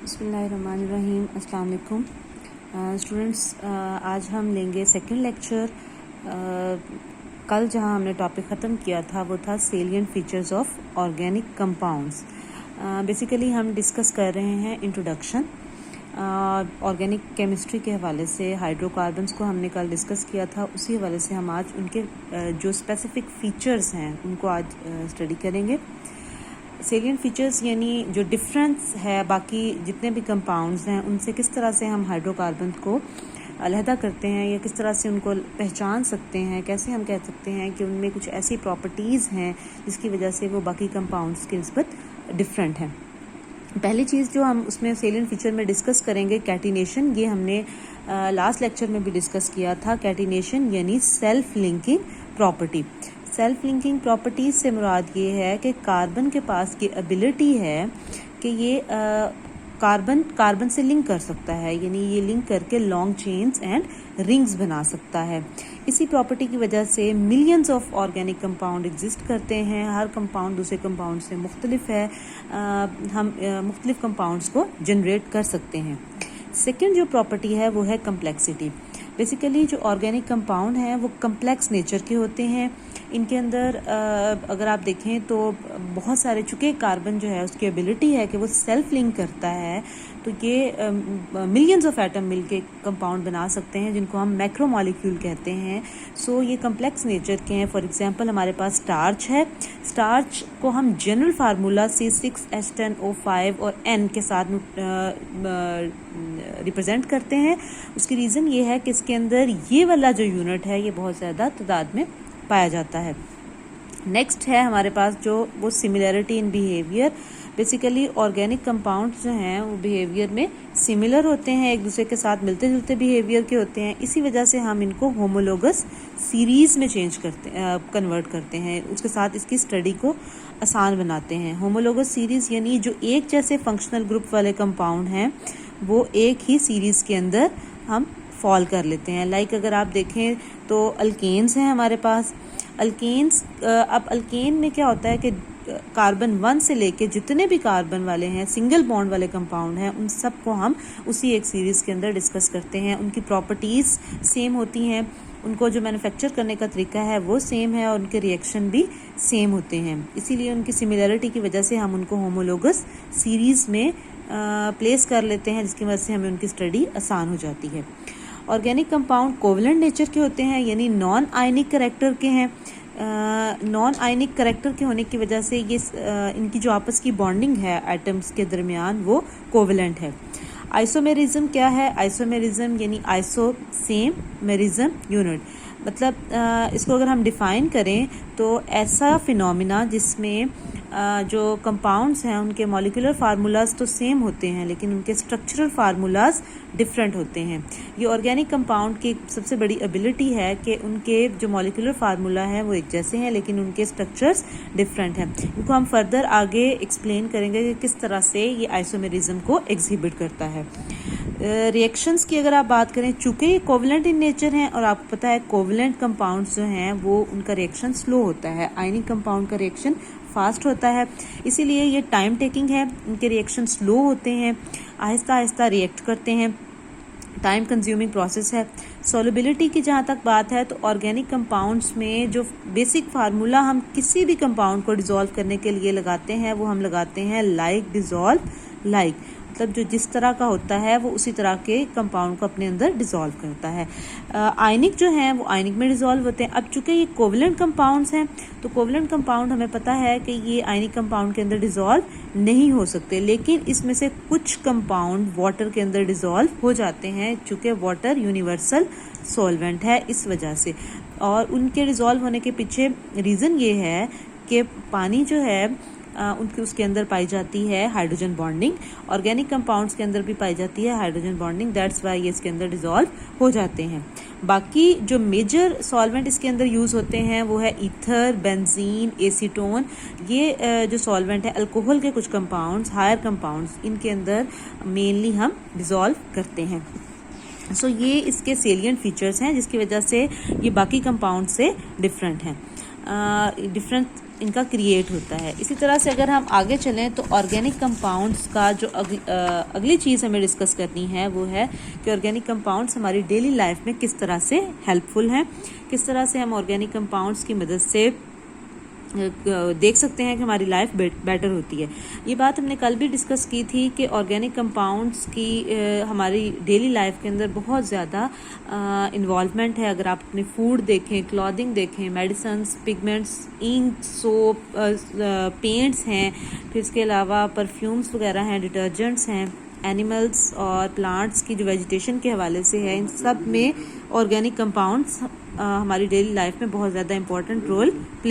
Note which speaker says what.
Speaker 1: बिस्मिल्लाहिर्रहमानिर्रहीम। अस्सलाम वालेकुम स्टूडेंट्स, आज हम लेंगे सेकंड लेक्चर। कल जहां हमने टॉपिक ख़त्म किया था वो था salient features of organic compounds. Basically हम डिस्कस कर रहे हैं इंट्रोडक्शन ऑर्गेनिक केमिस्ट्री के हवाले से। हाइड्रोकार्बन्स को हमने कल डिस्कस किया था, उसी हवाले से हम आज उनके जो स्पेसिफिक फ़ीचर्स हैं उनको आज स्टडी करेंगे। सेलिएंट फीचर्स यानी जो डिफरेंस है बाकी जितने भी कंपाउंड्स हैं उनसे किस तरह से हम हाइड्रोकार्बन को अलहदा करते हैं या किस तरह से उनको पहचान सकते हैं, कैसे हम कह सकते हैं कि उनमें कुछ ऐसी प्रॉपर्टीज़ हैं जिसकी वजह से वो बाकी कंपाउंड्स की निस्बत डिफरेंट हैं। पहली चीज़ जो हम उसमें सेलिएंट फीचर में डिस्कस करेंगे कैटिनेशन। ये हमने लास्ट लेक्चर में भी डिस्कस किया था। कैटिनेशन यानी self linking property. Self linking properties से मुराद ये है कि कार्बन के पास ये एबिलिटी है कि ये कार्बन से लिंक कर सकता है, यानी ये लिंक करके लॉन्ग चेन्स एंड रिंग्स बना सकता है। इसी प्रॉपर्टी की वजह से millions of organic compound exist करते हैं। हर कंपाउंड दूसरे कंपाउंड से मुख्तलिफ है। हम मुख्तलिफ कंपाउंड्स को जनरेट कर सकते हैं। सेकेंड जो प्रॉपर्टी है वो है कम्प्लेक्सिटी। बेसिकली जो ऑर्गेनिक कंपाउंड हैं वो कम्प्लेक्स नेचर के होते हैं। इनके अंदर अगर आप देखें तो बहुत सारे, चूँकि कार्बन जो है उसकी एबिलिटी है कि वो सेल्फ लिंक करता है, तो ये मिलियंस ऑफ एटम मिलके कंपाउंड बना सकते हैं जिनको हम मैक्रोमॉलिक्यूल कहते हैं। सो ये कम्प्लेक्स नेचर के हैं। फॉर एग्जांपल हमारे पास स्टार्च है। स्टार्च को हम जनरल फार्मूला C6H10O5 और N के साथ रिप्रेजेंट करते हैं। उसकी रीज़न ये है कि इसके अंदर ये वाला जो यूनिट है ये बहुत ज़्यादा तादाद में पाया जाता है। नेक्स्ट है हमारे पास जो वो similarity in behaviour. Basically organic compounds जो हैं वो बिहेवियर में सिमिलर होते हैं, एक दूसरे के साथ मिलते जुलते बिहेवियर के होते हैं। इसी वजह से हम इनको होमोलोगस सीरीज़ में कन्वर्ट करते हैं, उसके साथ इसकी स्टडी को आसान बनाते हैं। होमोलोगस सीरीज़ यानी जो एक जैसे फंक्शनल ग्रुप वाले कंपाउंड हैं वो एक ही सीरीज़ के अंदर हम फॉल कर लेते हैं। लाइक अगर आप देखें तो अल्केन्स हैं हमारे पास। अल्केन्स, अब अल्केन में क्या होता है कि कार्बन 1 से लेके जितने भी कार्बन वाले हैं, सिंगल बॉन्ड वाले कंपाउंड हैं, उन सब को हम उसी एक सीरीज़ के अंदर डिस्कस करते हैं। उनकी प्रॉपर्टीज़ सेम होती हैं, उनको जो मैन्युफैक्चर करने का तरीका है वो सेम है और उनके रिएक्शन भी सेम होते हैं। इसीलिए उनकी सिमिलरिटी की वजह से हम उनको होमोलोगस सीरीज़ में प्लेस कर लेते हैं, जिसकी वजह से हमें उनकी स्टडी आसान हो जाती है। ऑर्गेनिक कंपाउंड कोवलेंट नेचर के होते हैं, यानी नॉन आयनिक करैक्टर के हैं। नॉन आयनिक करैक्टर के होने की वजह से ये इनकी जो आपस की बॉन्डिंग है एटम्स के दरमियान वो कोवलेंट है। आइसोमेरिज्म क्या है? आइसोमेरिज्म यानी आइसो सेम, मेरिज्म यूनिट। मतलब इसको अगर हम डिफ़ाइन करें तो ऐसा फिनोमिना जिसमें जो कंपाउंड्स हैं उनके मॉलिक्यूलर फार्मूलाज तो सेम होते हैं लेकिन उनके स्ट्रक्चरल फार्मूलाज डिफरेंट होते हैं। ये ऑर्गेनिक कंपाउंड की सबसे बड़ी एबिलिटी है कि उनके जो मॉलिक्यूलर फार्मूला है वो एक जैसे हैं लेकिन उनके स्ट्रक्चर्स डिफरेंट हैं। इनको हम फर्दर आगे एक्सप्लेन करेंगे कि किस तरह से ये आइसोमेरिज्म को एग्जिबिट करता है। रिएक्शंस की अगर आप बात करें, चूँकि ये कोवलेंट इन नेचर हैं और आपको पता है कोवलेंट कंपाउंड्स जो हैं वो उनका रिएक्शन स्लो होता है, आयनिक कंपाउंड का रिएक्शन फास्ट होता है, इसीलिए ये टाइम टेकिंग है। इनके रिएक्शन स्लो होते हैं, आहिस्ता आहिस्ता रिएक्ट करते हैं, टाइम कंज्यूमिंग प्रोसेस है। सॉल्युबिलिटी की जहाँ तक बात है तो ऑर्गेनिक कंपाउंड्स में जो बेसिक फार्मूला हम किसी भी कंपाउंड को डिज़ोल्व करने के लिए लगाते हैं वो हम लगाते हैं लाइक डिज़ोल्व लाइक। मतलब जो जिस तरह का होता है वो उसी तरह के कंपाउंड को अपने अंदर डिज़ोल्व करता है। आयनिक जो हैं वो आयनिक में डिज़ोल्व होते हैं। अब चूंकि ये कोवलेंट कंपाउंड्स हैं तो कोवलेंट कंपाउंड हमें पता है कि ये आयनिक कंपाउंड के अंदर डिज़ोल्व नहीं हो सकते, लेकिन इसमें से कुछ कंपाउंड वाटर के अंदर डिज़ोल्व हो जाते हैं चूँकि वाटर यूनिवर्सल सॉल्वेंट है इस वजह से। और उनके डिज़ोल्व होने के पीछे रीज़न ये है कि पानी जो है उसके अंदर पाई जाती है हाइड्रोजन बॉन्डिंग। ऑर्गेनिक कंपाउंड्स के अंदर भी पाई जाती है हाइड्रोजन बॉन्डिंग, दैट्स वाई ये इसके अंदर डिज़ोल्व हो जाते हैं। बाकी जो मेजर सॉल्वेंट इसके अंदर यूज़ होते हैं वो है ईथर, बेंजीन, एसीटोन। ये जो सॉल्वेंट है अल्कोहल के कुछ कंपाउंड्स, हायर कंपाउंड्स, इनके अंदर मेनली हम डिज़ोल्व करते हैं। सो ये इसके सेलिएंट फीचर्स हैं जिसकी वजह से ये बाकी कंपाउंड से डिफरेंट हैं। डिफरेंट इनका क्रिएट होता है। इसी तरह से अगर हम आगे चलें तो ऑर्गेनिक कंपाउंड्स का जो अगली चीज़ हमें डिस्कस करनी है वो है कि ऑर्गेनिक कंपाउंड्स हमारी डेली लाइफ में किस तरह से हेल्पफुल हैं, किस तरह से हम ऑर्गेनिक कंपाउंड्स की मदद से देख सकते हैं कि हमारी लाइफ बेटर होती है। ये बात हमने कल भी डिस्कस की थी कि ऑर्गेनिक कंपाउंड्स की हमारी डेली लाइफ के अंदर बहुत ज़्यादा इन्वॉल्वमेंट है। अगर आप अपने फूड देखें, क्लॉथिंग देखें, medicines, pigments, ink, soap, paints हैं, फिर इसके अलावा परफ्यूम्स वगैरह हैं, डिटर्जेंट्स हैं, एनिमल्स और प्लांट्स की जो वेजिटेशन के हवाले से है, इन सब में ऑर्गेनिक कंपाउंड्स हमारी डेली लाइफ में बहुत ज़्यादा इंपॉर्टेंट रोल प्ले